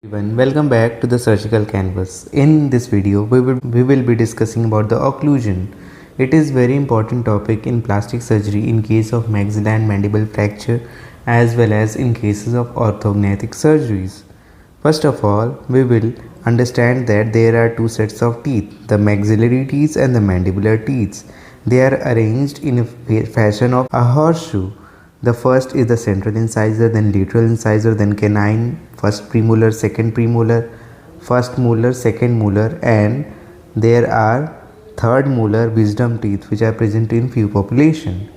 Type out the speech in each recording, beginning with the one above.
Everyone, welcome back to the surgical canvas. In this video, we will be discussing about the occlusion. It is very important topic in plastic surgery in case of maxilla and mandible fracture as well as in cases of orthodontic surgeries. First of all, we will understand that there are two sets of teeth, the maxillary teeth and the mandibular teeth. They are arranged in a fashion of a horseshoe. The first is the central incisor, then lateral incisor, then canine, first premolar, second premolar, first molar, second molar, and there are third molar wisdom teeth which are present in few population.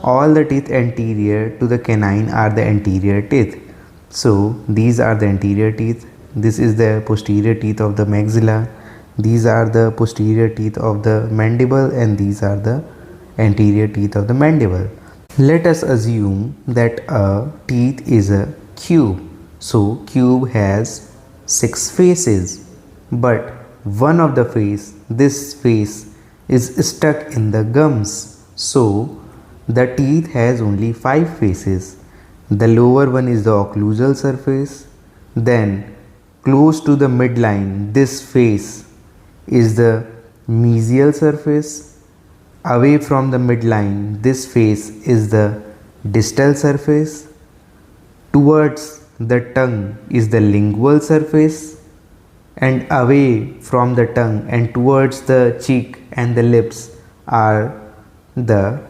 All the teeth anterior to the canine are the anterior teeth. So these are the anterior teeth. This is the posterior teeth of the maxilla. These are the posterior teeth of the mandible, and these are the anterior teeth of the mandible. Let us assume that a teeth is a cube. So cube has 6 faces, but one of the face, this face is stuck in the gums. So the teeth has only 5 faces. The lower one is the occlusal surface. Then close to the midline, this face is the mesial surface. Away from the midline, this face is the distal surface. Towards the tongue is the lingual surface, and away from the tongue and towards the cheek and the lips are the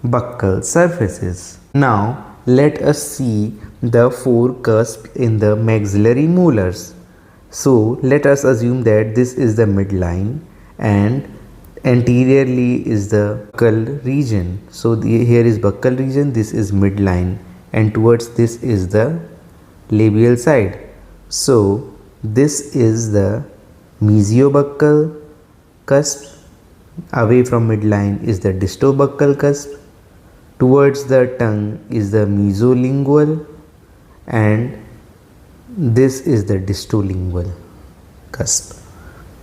buccal surfaces. Now let us see the 4 cusps in the maxillary molars. So let us assume that this is the midline and anteriorly is the buccal region. So here is buccal region, this is midline, and towards this is the labial side. So this is the mesiobuccal cusp. Away from midline is the distobuccal cusp. Towards the tongue is the mesolingual, and this is the distolingual cusp.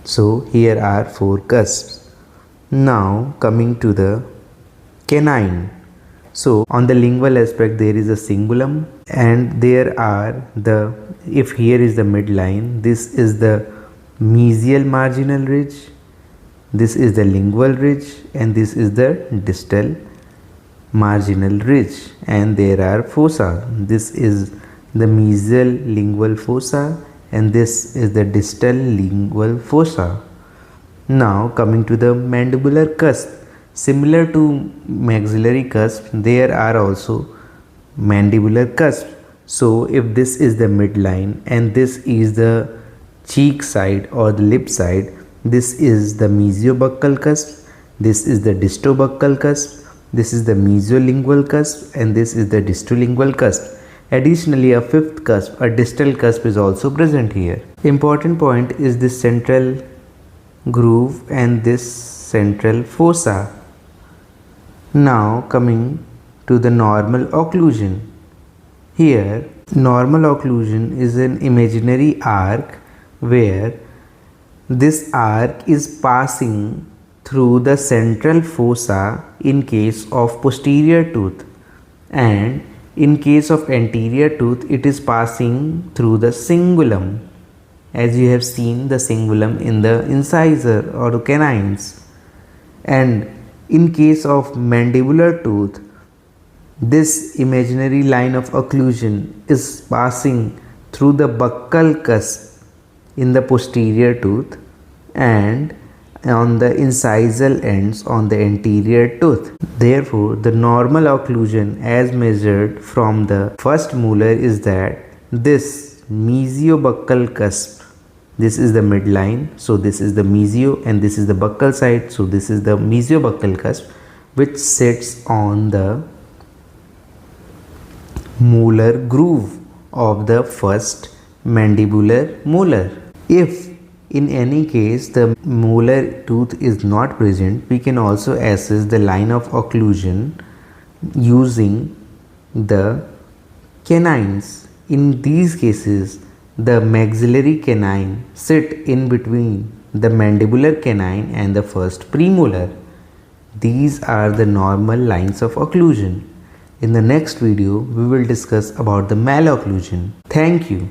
So here are 4 cusps. Now coming to the canine. So on the lingual aspect there is a cingulum, and there are the, if here is the midline, this is the mesial marginal ridge, this is the lingual ridge, and this is the distal marginal ridge, and there are fossa. This is the mesial lingual fossa, and this is the distal lingual fossa. Now coming to the mandibular cusp. Similar to maxillary cusp, there are also mandibular cusp. So if this is the midline and this is the cheek side or the lip side, this is the mesiobuccal cusp, this is the distobuccal cusp, this is the mesolingual cusp, and this is the distolingual cusp. Additionally, a 5th cusp, a distal cusp, is also present here. Important point is this central groove and this central fossa. Now coming to the normal occlusion. Here normal occlusion is an imaginary arc where this arc is passing through the central fossa in case of posterior tooth, and in case of anterior tooth it is passing through the cingulum, as you have seen the cingulum in the incisor or canines. And in case of mandibular tooth, this imaginary line of occlusion is passing through the buccal cusp in the posterior tooth and on the incisal ends on the anterior tooth. Therefore, the normal occlusion as measured from the first molar is that this mesiobuccal cusp, this is the midline, so this is the mesio, and this is the buccal side, so this is the mesiobuccal cusp, which sits on the molar groove of the first mandibular molar. If in any case the molar tooth is not present, we can also assess the line of occlusion using the canines. In these cases, the maxillary canine sit in between the mandibular canine and the first premolar. These are the normal lines of occlusion. In the next video, we will discuss about the malocclusion. Thank you.